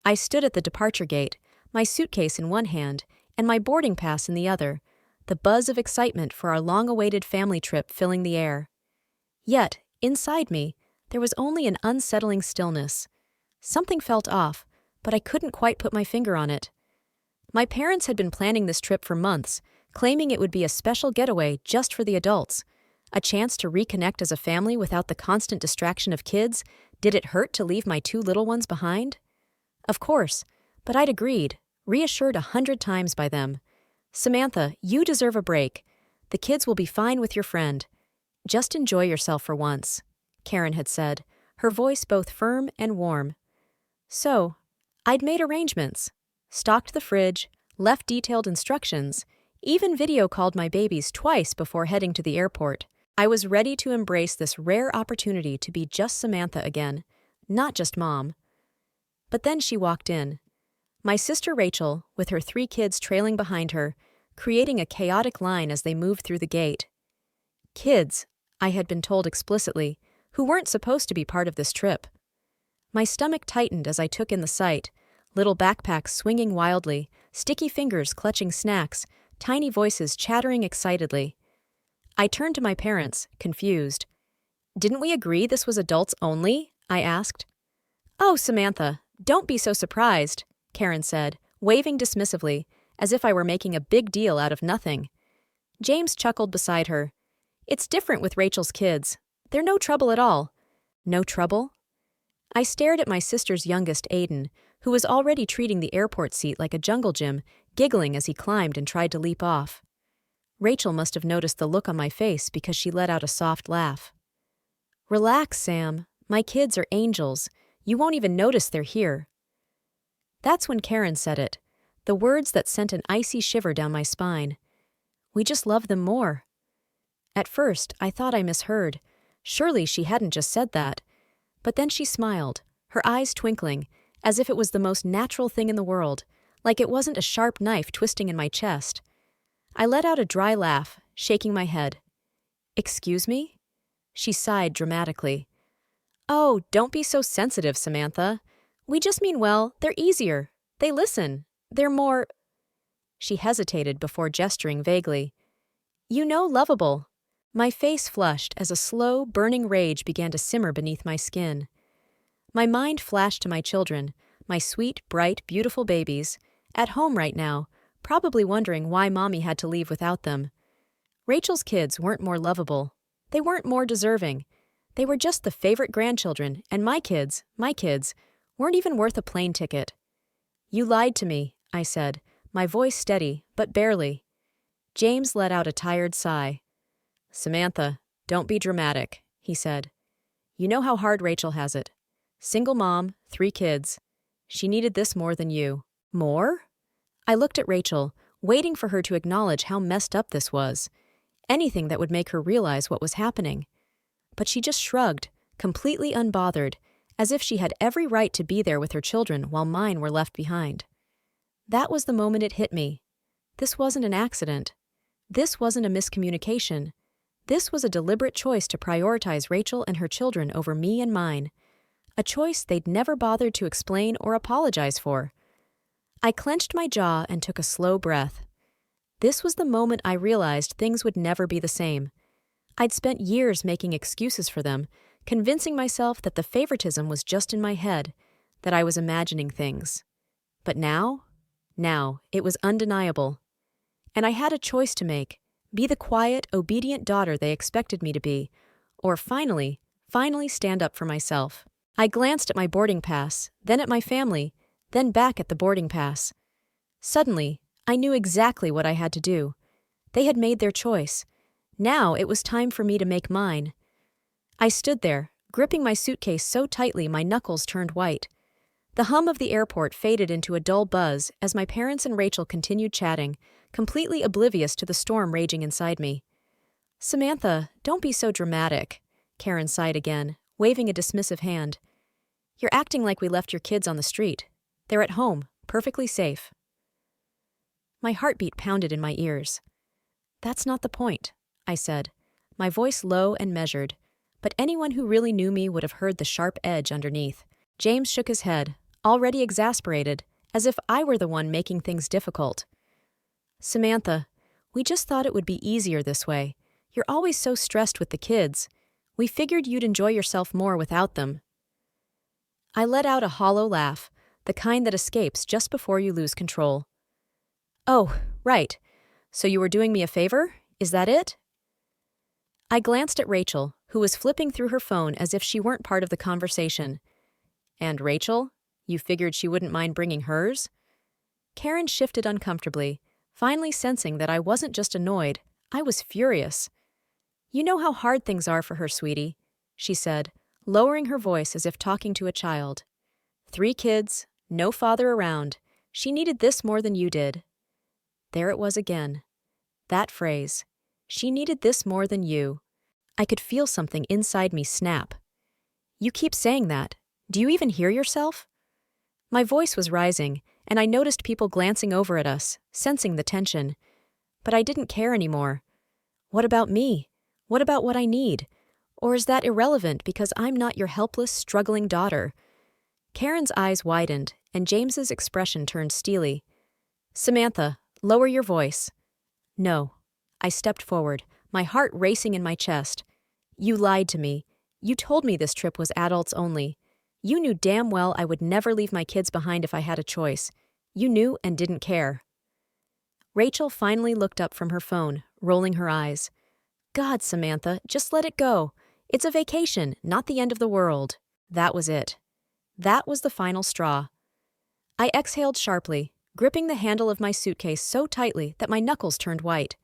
I stood at the departure gate, my suitcase in one hand and my boarding pass in the other, the buzz of excitement for our long-awaited family trip filling the air. Yet, inside me, there was only an unsettling stillness. Something felt off, but I couldn't quite put my finger on it. My parents had been planning this trip for months, claiming it would be a special getaway just for the adults. A chance to reconnect as a family without the constant distraction of kids. Did it hurt to leave my two little ones behind? Of course, but I'd agreed, reassured 100 times by them. Samantha, you deserve a break. The kids will be fine with your friend. Just enjoy yourself for once, Karen had said, her voice both firm and warm. So, I'd made arrangements, stocked the fridge, left detailed instructions, even video called my babies twice before heading to the airport. I was ready to embrace this rare opportunity to be just Samantha again, not just mom. But then she walked in. My sister Rachel, with her 3 kids trailing behind her, creating a chaotic line as they moved through the gate. Kids, I had been told explicitly, who weren't supposed to be part of this trip. My stomach tightened as I took in the sight, little backpacks swinging wildly, sticky fingers clutching snacks, tiny voices chattering excitedly. I turned to my parents, confused. Didn't we agree this was adults only? I asked. Oh, Samantha, don't be so surprised, Karen said, waving dismissively, as if I were making a big deal out of nothing. James chuckled beside her. It's different with Rachel's kids. They're no trouble at all. No trouble? I stared at my sister's youngest, Aiden, who was already treating the airport seat like a jungle gym, giggling as he climbed and tried to leap off. Rachel must have noticed the look on my face because she let out a soft laugh. Relax, Sam. My kids are angels. You won't even notice they're here. That's when Karen said it, the words that sent an icy shiver down my spine. We just love them more. At first, I thought I misheard. Surely she hadn't just said that. But then she smiled, her eyes twinkling, as if it was the most natural thing in the world, like it wasn't a sharp knife twisting in my chest. I let out a dry laugh, shaking my head. Excuse me? She sighed dramatically. Oh, don't be so sensitive, Samantha. We just mean well, they're easier. They listen. They're more... She hesitated before gesturing vaguely. You know, lovable. My face flushed as a slow, burning rage began to simmer beneath my skin. My mind flashed to my children, my sweet, bright, beautiful babies, at home right now, probably wondering why Mommy had to leave without them. Rachel's kids weren't more lovable. They weren't more deserving. They were just the favorite grandchildren, and my kids, weren't even worth a plane ticket. You lied to me, I said, my voice steady, but barely. James let out a tired sigh. Samantha, don't be dramatic, he said. You know how hard Rachel has it. Single mom, 3 kids. She needed this more than you. More? I looked at Rachel, waiting for her to acknowledge how messed up this was. Anything that would make her realize what was happening. But she just shrugged, completely unbothered, as if she had every right to be there with her children while mine were left behind. That was the moment it hit me. This wasn't an accident. This wasn't a miscommunication. This was a deliberate choice to prioritize Rachel and her children over me and mine. A choice they'd never bothered to explain or apologize for. I clenched my jaw and took a slow breath. This was the moment I realized things would never be the same. I'd spent years making excuses for them, convincing myself that the favoritism was just in my head, that I was imagining things. But now, it was undeniable. And I had a choice to make, be the quiet, obedient daughter they expected me to be, or finally stand up for myself. I glanced at my boarding pass, then at my family, then back at the boarding pass. Suddenly, I knew exactly what I had to do. They had made their choice. Now it was time for me to make mine. I stood there, gripping my suitcase so tightly my knuckles turned white. The hum of the airport faded into a dull buzz as my parents and Rachel continued chatting, completely oblivious to the storm raging inside me. Samantha, don't be so dramatic, Karen sighed again, waving a dismissive hand. You're acting like we left your kids on the street. They're at home, perfectly safe. My heartbeat pounded in my ears. That's not the point, I said, my voice low and measured, but anyone who really knew me would have heard the sharp edge underneath. James shook his head, already exasperated, as if I were the one making things difficult. "Samantha, we just thought it would be easier this way. You're always so stressed with the kids. We figured you'd enjoy yourself more without them." I let out a hollow laugh, the kind that escapes just before you lose control. "Oh, right. So you were doing me a favor? Is that it?" I glanced at Rachel, who was flipping through her phone as if she weren't part of the conversation. "And Rachel? You figured she wouldn't mind bringing hers?" Karen shifted uncomfortably, finally sensing that I wasn't just annoyed, I was furious. "You know how hard things are for her, sweetie," she said, lowering her voice as if talking to a child. 3 kids, no father around. She needed this more than you did." There it was again. That phrase. She needed this more than you. I could feel something inside me snap. "You keep saying that. Do you even hear yourself?" My voice was rising, and I noticed people glancing over at us, sensing the tension. But I didn't care anymore. What about me? What about what I need? Or is that irrelevant because I'm not your helpless, struggling daughter? Karen's eyes widened, and James's expression turned steely. "Samantha, lower your voice." "No." I stepped forward, my heart racing in my chest. "You lied to me. You told me this trip was adults only. You knew damn well I would never leave my kids behind if I had a choice. You knew and didn't care." Rachel finally looked up from her phone, rolling her eyes. "God, Samantha, just let it go. It's a vacation, not the end of the world." That was it. That was the final straw. I exhaled sharply, gripping the handle of my suitcase so tightly that my knuckles turned white.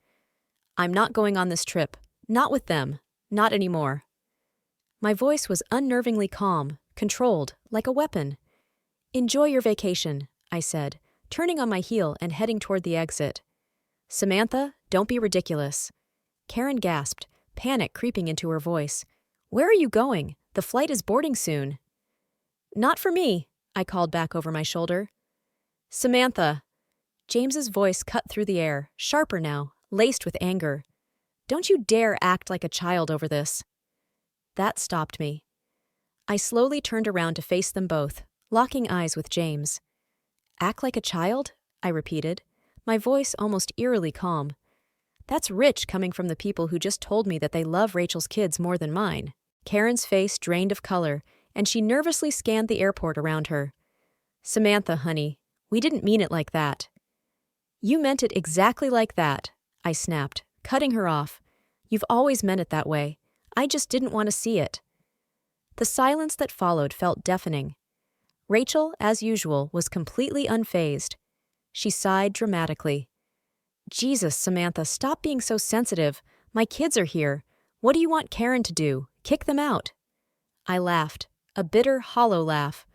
"I'm not going on this trip. Not with them. Not anymore." My voice was unnervingly calm, controlled, like a weapon. "Enjoy your vacation," I said, turning on my heel and heading toward the exit. "Samantha, don't be ridiculous." Karen gasped, panic creeping into her voice. "Where are you going? The flight is boarding soon." "Not for me," I called back over my shoulder. "Samantha." James's voice cut through the air, sharper now, laced with anger. "Don't you dare act like a child over this." That stopped me. I slowly turned around to face them both, locking eyes with James. "Act like a child?" I repeated, my voice almost eerily calm. That's rich coming from the people who just told me that they love Rachel's kids more than mine. Karen's face drained of color, and she nervously scanned the airport around her. "Samantha, honey, we didn't mean it like that." "You meant it exactly like that," I snapped, cutting her off. "You've always meant it that way. I just didn't want to see it." The silence that followed felt deafening. Rachel, as usual, was completely unfazed. She sighed dramatically. "Jesus, Samantha, stop being so sensitive. My kids are here. What do you want Karen to do? Kick them out?" I laughed, a bitter, hollow laugh.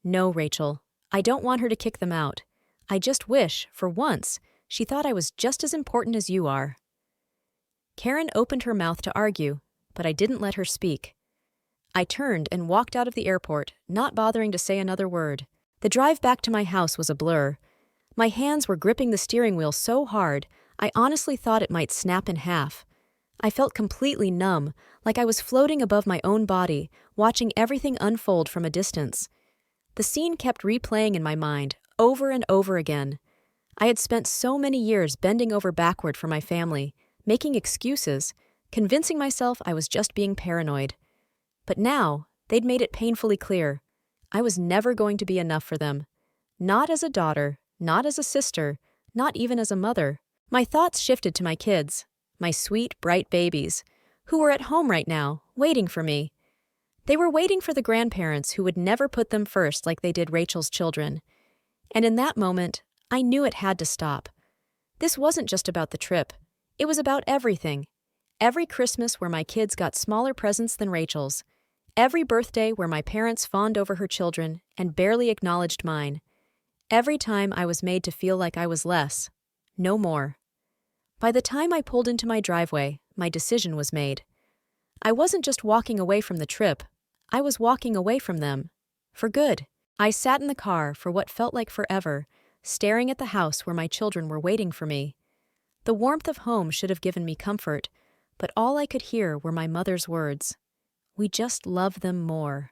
"No, Rachel, I don't want her to kick them out. I just wish, for once, she thought I was just as important as you are." Karen opened her mouth to argue, but I didn't let her speak. I turned and walked out of the airport, not bothering to say another word. The drive back to my house was a blur. My hands were gripping the steering wheel so hard, I honestly thought it might snap in half. I felt completely numb, like I was floating above my own body, watching everything unfold from a distance. The scene kept replaying in my mind, over and over again. I had spent so many years bending over backward for my family, making excuses, convincing myself I was just being paranoid. But now, they'd made it painfully clear. I was never going to be enough for them. Not as a daughter, not as a sister, not even as a mother. My thoughts shifted to my kids, my sweet, bright babies, who were at home right now, waiting for me. They were waiting for the grandparents who would never put them first like they did Rachel's children. And in that moment, I knew it had to stop. This wasn't just about the trip. It was about everything. Every Christmas where my kids got smaller presents than Rachel's. Every birthday where my parents fawned over her children and barely acknowledged mine. Every time I was made to feel like I was less. No more. By the time I pulled into my driveway, my decision was made. I wasn't just walking away from the trip. I was walking away from them. For good. I sat in the car for what felt like forever, staring at the house where my children were waiting for me. The warmth of home should have given me comfort, but all I could hear were my mother's words. "We just love them more."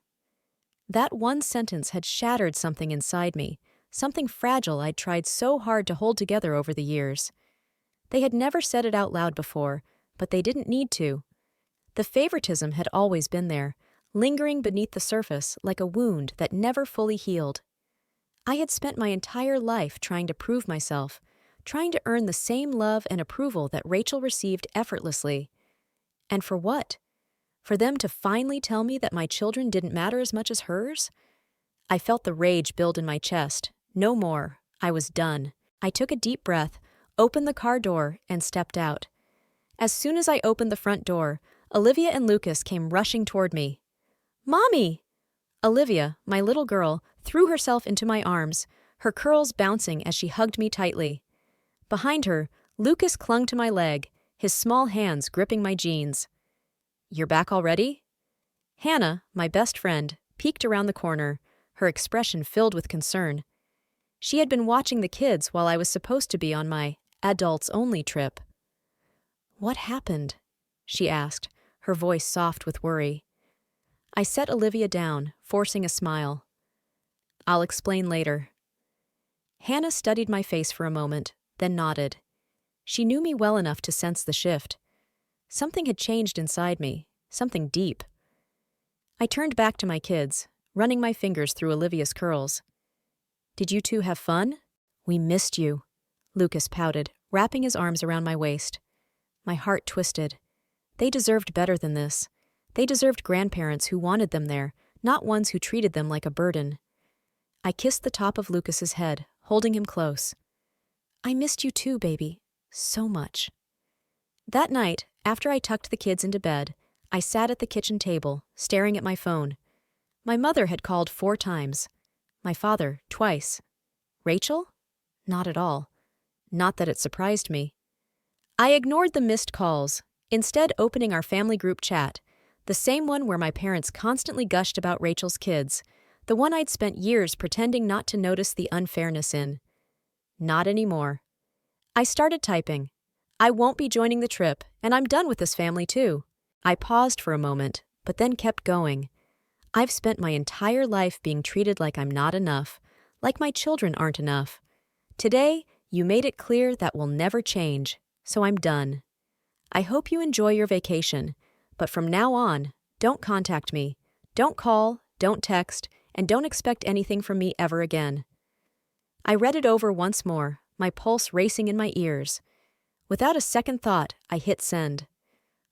That one sentence had shattered something inside me, something fragile I'd tried so hard to hold together over the years. They had never said it out loud before, but they didn't need to. The favoritism had always been there, lingering beneath the surface like a wound that never fully healed. I had spent my entire life trying to prove myself, trying to earn the same love and approval that Rachel received effortlessly. And for what? For them to finally tell me that my children didn't matter as much as hers? I felt the rage build in my chest. No more. I was done. I took a deep breath, opened the car door, and stepped out. As soon as I opened the front door, Olivia and Lucas came rushing toward me. "Mommy!" Olivia, my little girl, threw herself into my arms, her curls bouncing as she hugged me tightly. Behind her, Lucas clung to my leg, his small hands gripping my jeans. "You're back already?" Hannah, my best friend, peeked around the corner, her expression filled with concern. She had been watching the kids while I was supposed to be on my adults-only trip. "What happened?" she asked, her voice soft with worry. I set Olivia down, forcing a smile. "I'll explain later." Hannah studied my face for a moment, then nodded. She knew me well enough to sense the shift. Something had changed inside me, something deep. I turned back to my kids, running my fingers through Olivia's curls. "Did you two have fun?" "We missed you," Lucas pouted, wrapping his arms around my waist. My heart twisted. They deserved better than this. They deserved grandparents who wanted them there, not ones who treated them like a burden. I kissed the top of Lucas's head, holding him close. "I missed you too, baby. So much." That night, after I tucked the kids into bed, I sat at the kitchen table, staring at my phone. My mother had called 4 times. My father, twice. Rachel? Not at all. Not that it surprised me. I ignored the missed calls, instead opening our family group chat, the same one where my parents constantly gushed about Rachel's kids, the one I'd spent years pretending not to notice the unfairness in. Not anymore. I started typing. "I won't be joining the trip, and I'm done with this family too." I paused for a moment, but then kept going. I've spent my entire life being treated like I'm not enough, like my children aren't enough. Today, you made it clear that will never change, so I'm done. I hope you enjoy your vacation, but from now on, don't contact me. Don't call, don't text, and don't expect anything from me ever again. I read it over once more, my pulse racing in my ears. Without a second thought, I hit send.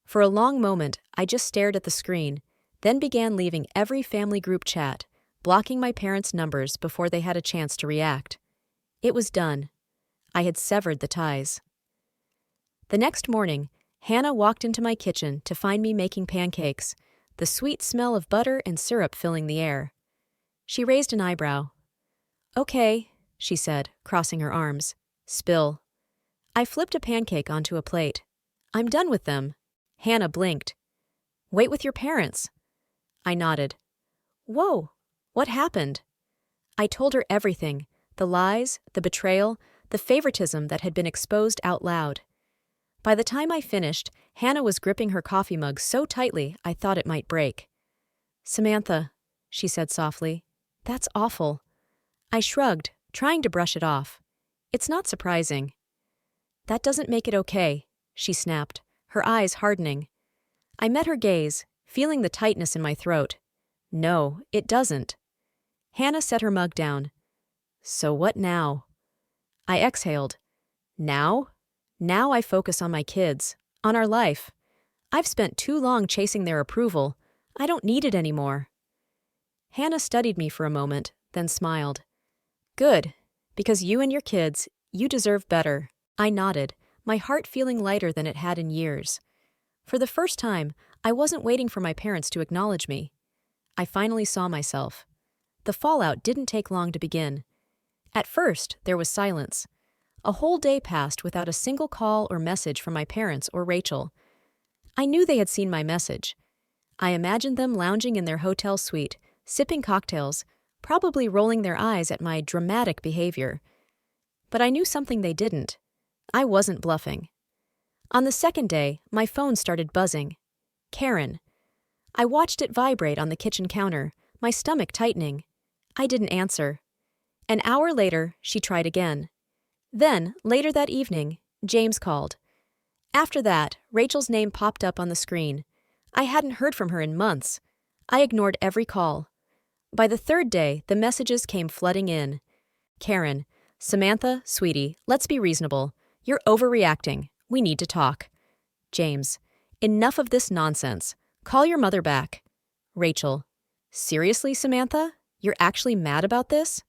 For a long moment, I just stared at the screen, then began leaving every family group chat, blocking my parents' numbers before they had a chance to react. It was done. I had severed the ties. The next morning, Hannah walked into my kitchen to find me making pancakes, the sweet smell of butter and syrup filling the air. She raised an eyebrow. "Okay," she said, crossing her arms. "Spill." I flipped a pancake onto a plate. "I'm done with them." Hannah blinked. "Wait with your parents." I nodded. "Whoa, what happened?" I told her everything, the lies, the betrayal, the favoritism that had been exposed out loud. By the time I finished, Hannah was gripping her coffee mug so tightly I thought it might break. "Samantha," she said softly, "that's awful." I shrugged, trying to brush it off. "It's not surprising." "That doesn't make it okay," she snapped, her eyes hardening. I met her gaze, feeling the tightness in my throat. "No, it doesn't." Hannah set her mug down. "So what now?" I exhaled. "Now? Now I focus on my kids, on our life. I've spent too long chasing their approval. I don't need it anymore." Hannah studied me for a moment, then smiled. "Good, because you and your kids, you deserve better." I nodded, my heart feeling lighter than it had in years. For the first time, I wasn't waiting for my parents to acknowledge me. I finally saw myself. The fallout didn't take long to begin. At first, there was silence. A whole day passed without a single call or message from my parents or Rachel. I knew they had seen my message. I imagined them lounging in their hotel suite, sipping cocktails, probably rolling their eyes at my dramatic behavior. But I knew something they didn't. I wasn't bluffing. On the second day, my phone started buzzing. Karen. I watched it vibrate on the kitchen counter, my stomach tightening. I didn't answer. An hour later, she tried again. Then, later that evening, James called. After that, Rachel's name popped up on the screen. I hadn't heard from her in months. I ignored every call. By the third day, the messages came flooding in. Karen, Samantha, sweetie, let's be reasonable. You're overreacting. We need to talk. James, enough of this nonsense. Call your mother back. Rachel, seriously, Samantha? You're actually mad about this?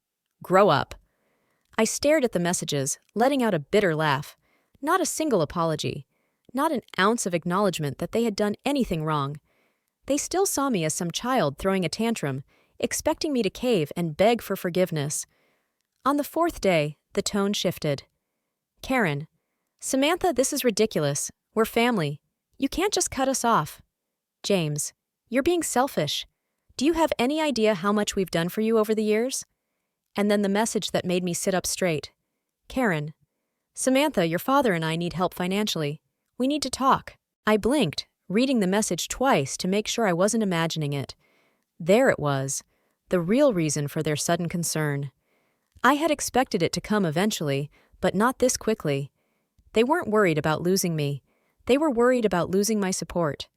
Grow up. I stared at the messages, letting out a bitter laugh. Not a single apology. Not an ounce of acknowledgement that they had done anything wrong. They still saw me as some child throwing a tantrum, expecting me to cave and beg for forgiveness. On the fourth day, the tone shifted. Karen, Samantha, this is ridiculous. We're family. You can't just cut us off. James, you're being selfish. Do you have any idea how much we've done for you over the years? And then the message that made me sit up straight. Karen, Samantha, your father and I need help financially. We need to talk. I blinked, reading the message twice to make sure I wasn't imagining it. There it was, the real reason for their sudden concern. I had expected it to come eventually, but not this quickly. They weren't worried about losing me. They were worried about losing my support.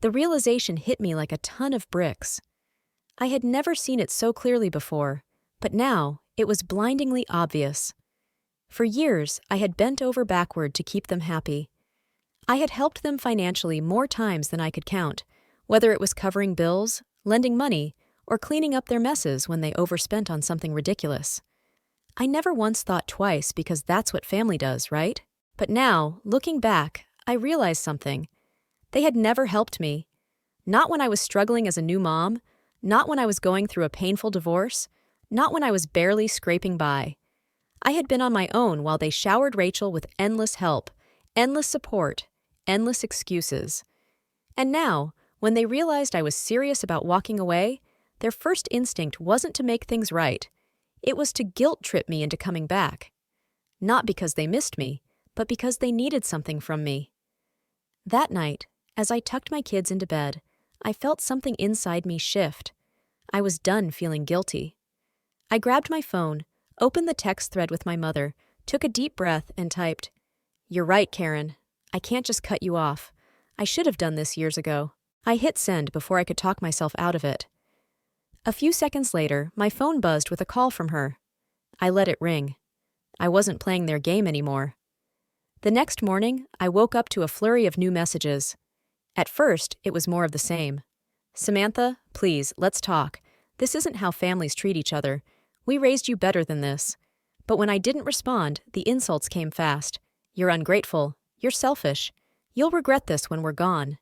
The realization hit me like a ton of bricks. I had never seen it so clearly before, but now it was blindingly obvious. For years, I had bent over backward to keep them happy. I had helped them financially more times than I could count, whether it was covering bills, lending money, or cleaning up their messes when they overspent on something ridiculous. I never once thought twice because that's what family does, right? But now, looking back, I realized something. They had never helped me. Not when I was struggling as a new mom, not when I was going through a painful divorce, not when I was barely scraping by. I had been on my own while they showered Rachel with endless help, endless support, endless excuses. And now, when they realized I was serious about walking away, their first instinct wasn't to make things right. It was to guilt-trip me into coming back. Not because they missed me, but because they needed something from me. That night, as I tucked my kids into bed, I felt something inside me shift. I was done feeling guilty. I grabbed my phone, opened the text thread with my mother, took a deep breath, and typed, "You're right, Karen. I can't just cut you off. I should have done this years ago." I hit send before I could talk myself out of it. A few seconds later, my phone buzzed with a call from her. I let it ring. I wasn't playing their game anymore. The next morning, I woke up to a flurry of new messages. At first, it was more of the same. "Samantha, please, let's talk. This isn't how families treat each other. We raised you better than this." But when I didn't respond, the insults came fast. "You're ungrateful. You're selfish. You'll regret this when we're gone."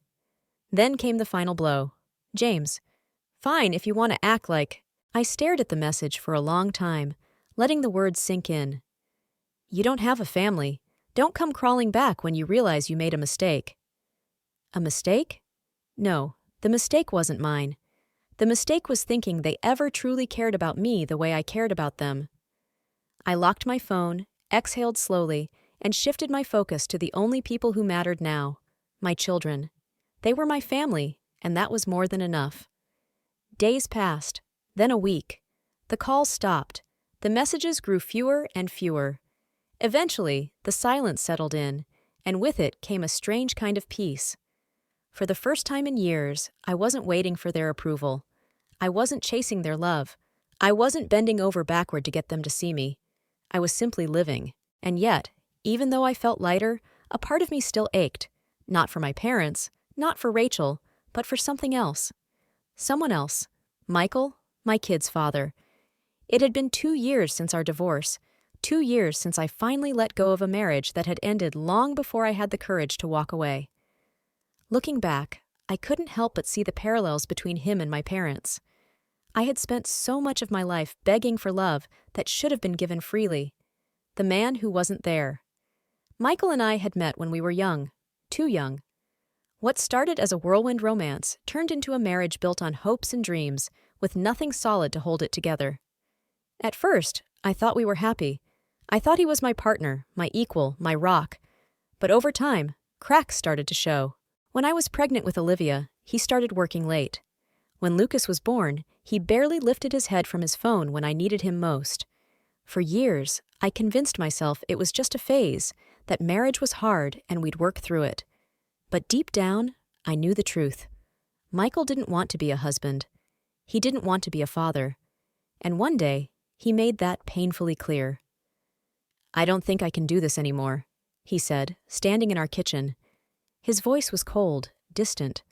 Then came the final blow. "James, fine if you want to act like..." I stared at the message for a long time, letting the words sink in. "You don't have a family. Don't come crawling back when you realize you made a mistake." A mistake? No, the mistake wasn't mine. The mistake was thinking they ever truly cared about me the way I cared about them. I locked my phone, exhaled slowly, and shifted my focus to the only people who mattered now, my children. They were my family, and that was more than enough. Days passed, then a week. The calls stopped. The messages grew fewer and fewer. Eventually, the silence settled in, and with it came a strange kind of peace. For the first time in years, I wasn't waiting for their approval. I wasn't chasing their love. I wasn't bending over backward to get them to see me. I was simply living. And yet, even though I felt lighter, a part of me still ached. Not for my parents, not for Rachel, but for something else. Someone else. Michael, my kid's father. It had been 2 years since our divorce. 2 years since I finally let go of a marriage that had ended long before I had the courage to walk away. Looking back, I couldn't help but see the parallels between him and my parents. I had spent so much of my life begging for love that should have been given freely. The man who wasn't there. Michael and I had met when we were young, too young. What started as a whirlwind romance turned into a marriage built on hopes and dreams, with nothing solid to hold it together. At first, I thought we were happy. I thought he was my partner, my equal, my rock. But over time, cracks started to show. When I was pregnant with Olivia, he started working late. When Lucas was born, he barely lifted his head from his phone when I needed him most. For years, I convinced myself it was just a phase, that marriage was hard and we'd work through it. But deep down, I knew the truth. Michael didn't want to be a husband. He didn't want to be a father. And one day, he made that painfully clear. "I don't think I can do this anymore," he said, standing in our kitchen. His voice was cold, distant.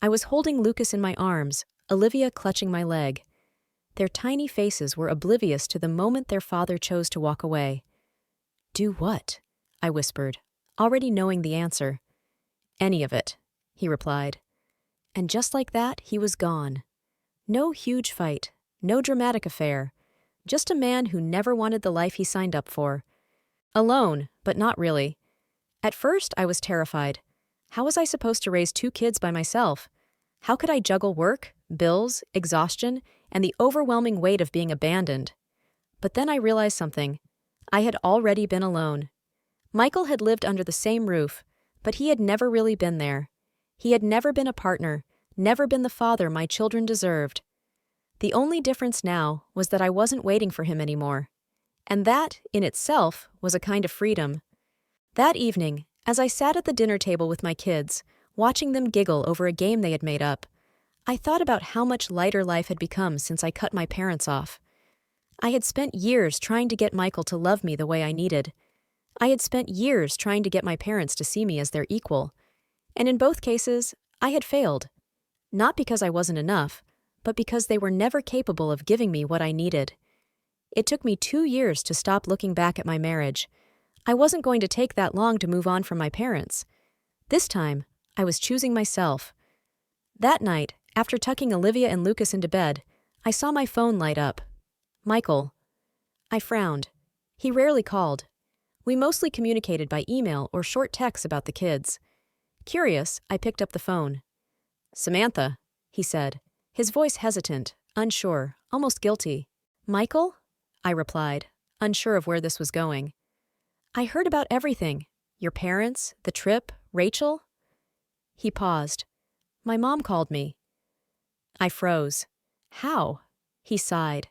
I was holding Lucas in my arms, Olivia clutching my leg. Their tiny faces were oblivious to the moment their father chose to walk away. "Do what?" I whispered, already knowing the answer. "Any of it," he replied. And just like that, he was gone. No huge fight, no dramatic affair, just a man who never wanted the life he signed up for. Alone, but not really. At first, I was terrified. How was I supposed to raise 2 kids by myself? How could I juggle work, bills, exhaustion, and the overwhelming weight of being abandoned? But then I realized something. I had already been alone. Michael had lived under the same roof, but he had never really been there. He had never been a partner, never been the father my children deserved. The only difference now was that I wasn't waiting for him anymore. And that, in itself, was a kind of freedom. That evening, as I sat at the dinner table with my kids, watching them giggle over a game they had made up, I thought about how much lighter life had become since I cut my parents off. I had spent years trying to get Michael to love me the way I needed. I had spent years trying to get my parents to see me as their equal. And in both cases, I had failed. Not because I wasn't enough, but because they were never capable of giving me what I needed. It took me 2 years to stop looking back at my marriage. I wasn't going to take that long to move on from my parents. This time, I was choosing myself. That night, after tucking Olivia and Lucas into bed, I saw my phone light up. Michael. I frowned. He rarely called. We mostly communicated by email or short texts about the kids. Curious, I picked up the phone. "Samantha," he said, his voice hesitant, unsure, almost guilty. "Michael?" I replied, unsure of where this was going. "I heard about everything. Your parents, the trip, Rachel." He paused. "My mom called me." I froze. "How?" He sighed.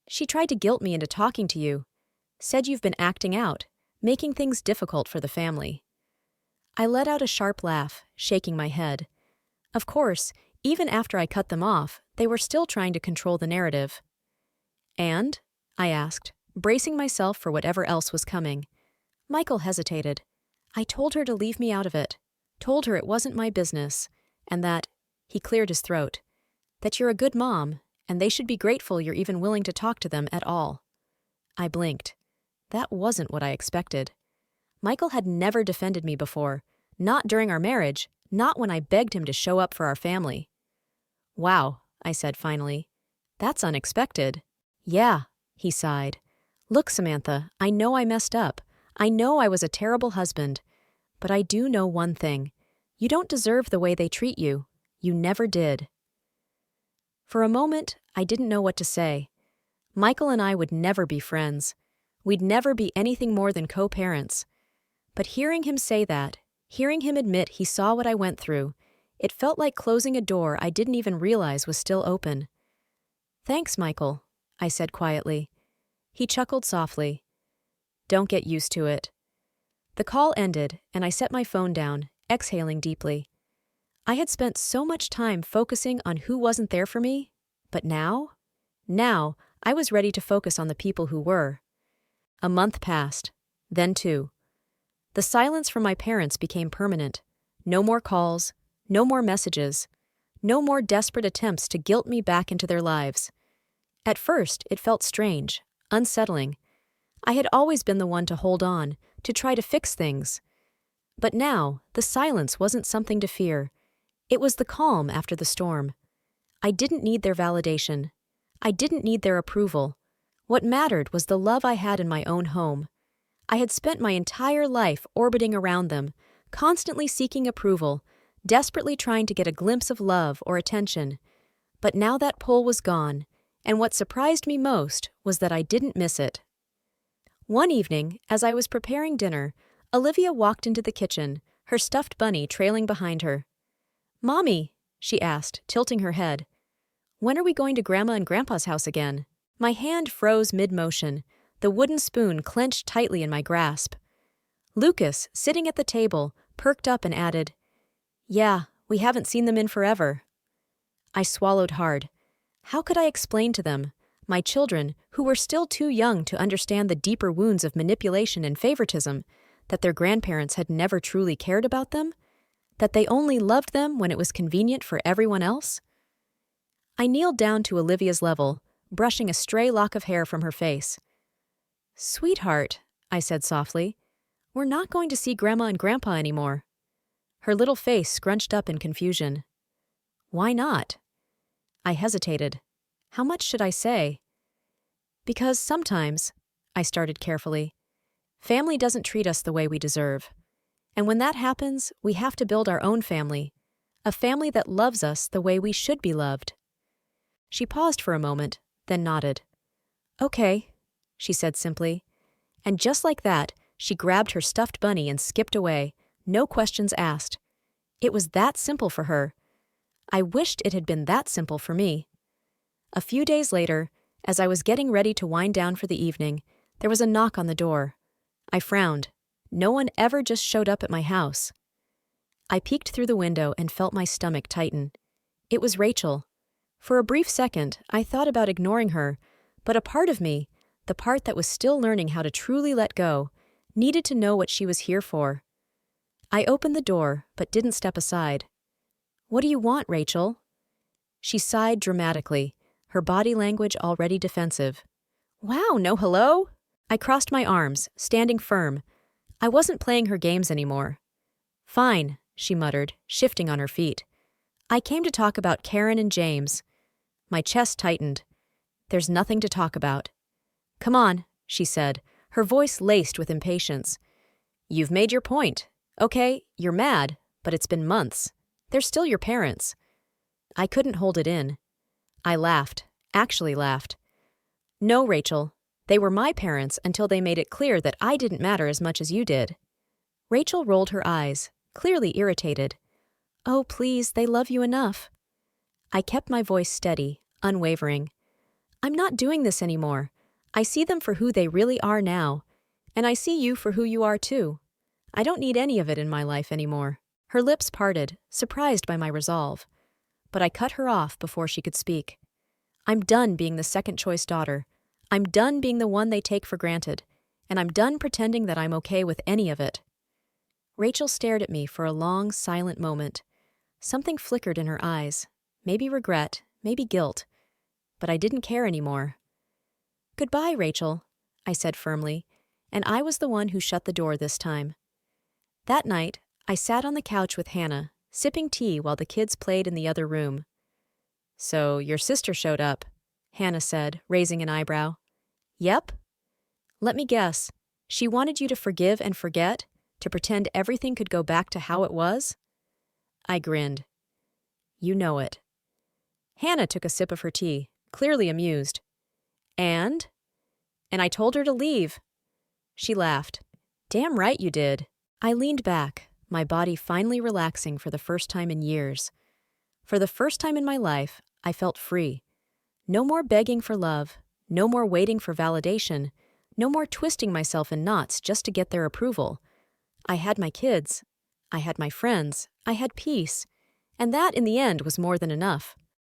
"She tried to guilt me into talking to you. Said you've been acting out, making things difficult for the family." I let out a sharp laugh, shaking my head. Of course, even after I cut them off, they were still trying to control the narrative. "And?" I asked, bracing myself for whatever else was coming. Michael hesitated. "I told her to leave me out of it. Told her it wasn't my business, and that," he cleared his throat, "that you're a good mom, and they should be grateful you're even willing to talk to them at all." I blinked. That wasn't what I expected. Michael had never defended me before, not during our marriage, not when I begged him to show up for our family. "Wow," I said finally. "That's unexpected." "Yeah," he sighed. "Look, Samantha, I know I messed up. I know I was a terrible husband. But I do know one thing. You don't deserve the way they treat you. You never did." For a moment, I didn't know what to say. Michael and I would never be friends. We'd never be anything more than co-parents. But hearing him say that, hearing him admit he saw what I went through, it felt like closing a door I didn't even realize was still open. "Thanks, Michael," I said quietly. He chuckled softly. "Don't get used to it." The call ended, and I set my phone down, exhaling deeply. I had spent so much time focusing on who wasn't there for me, but now I was ready to focus on the people who were. A month passed, then 2. The silence from my parents became permanent. No more calls, no more messages, no more desperate attempts to guilt me back into their lives. At first, it felt strange, unsettling. I had always been the one to hold on, to try to fix things. But now, the silence wasn't something to fear. It was the calm after the storm. I didn't need their validation. I didn't need their approval. What mattered was the love I had in my own home. I had spent my entire life orbiting around them, constantly seeking approval, desperately trying to get a glimpse of love or attention. But now that pull was gone, and what surprised me most was that I didn't miss it. One evening, as I was preparing dinner, Olivia walked into the kitchen, her stuffed bunny trailing behind her. "Mommy," she asked, tilting her head, When are we going to Grandma and Grandpa's house again? My hand froze mid-motion, the wooden spoon clenched tightly in my grasp. Lucas, sitting at the table, perked up and added, "Yeah, we haven't seen them in forever." I swallowed hard. How could I explain to them, my children, who were still too young to understand the deeper wounds of manipulation and favoritism, that their grandparents had never truly cared about them? That they only loved them when it was convenient for everyone else? I kneeled down to Olivia's level, brushing a stray lock of hair from her face. "Sweetheart," I said softly, "we're not going to see Grandma and Grandpa anymore." Her little face scrunched up in confusion. "Why not?" I hesitated. How much should I say? "Because sometimes," I started carefully, "family doesn't treat us the way we deserve. And when that happens, we have to build our own family, a family that loves us the way we should be loved." She paused for a moment, then nodded. "Okay," she said simply. And just like that, she grabbed her stuffed bunny and skipped away, no questions asked. It was that simple for her. I wished it had been that simple for me. A few days later, as I was getting ready to wind down for the evening, there was a knock on the door. I frowned. No one ever just showed up at my house. I peeked through the window and felt my stomach tighten. It was Rachel. For a brief second, I thought about ignoring her, but a part of me, the part that was still learning how to truly let go, needed to know what she was here for. I opened the door, but didn't step aside. "What do you want, Rachel?" She sighed dramatically, her body language already defensive. "Wow, no hello?" I crossed my arms, standing firm. I wasn't playing her games anymore. "Fine," she muttered, shifting on her feet. "I came to talk about Karen and James." My chest tightened. "There's nothing to talk about." "Come on," she said, her voice laced with impatience. "You've made your point. Okay, you're mad, but it's been months. They're still your parents." I couldn't hold it in. I laughed, actually laughed. "No, Rachel. They were my parents until they made it clear that I didn't matter as much as you did." Rachel rolled her eyes, clearly irritated. "Oh, please, they love you enough." I kept my voice steady, unwavering. "I'm not doing this anymore. I see them for who they really are now. And I see you for who you are too. I don't need any of it in my life anymore." Her lips parted, surprised by my resolve. But I cut her off before she could speak. "I'm done being the second-choice daughter. I'm done being the one they take for granted. And I'm done pretending that I'm okay with any of it." Rachel stared at me for a long, silent moment. Something flickered in her eyes. Maybe regret, maybe guilt. But I didn't care anymore. "Goodbye, Rachel," I said firmly, and I was the one who shut the door this time. That night, I sat on the couch with Hannah, sipping tea while the kids played in the other room. "So your sister showed up," Hannah said, raising an eyebrow. "Yep." "Let me guess. She wanted you to forgive and forget, to pretend everything could go back to how it was?" I grinned. "You know it." Hannah took a sip of her tea, clearly amused. "And?" "And I told her to leave." She laughed. "Damn right you did." I leaned back, my body finally relaxing for the first time in years. For the first time in my life, I felt free. No more begging for love, no more waiting for validation, no more twisting myself in knots just to get their approval. I had my kids, I had my friends, I had peace, and that in the end was more than enough.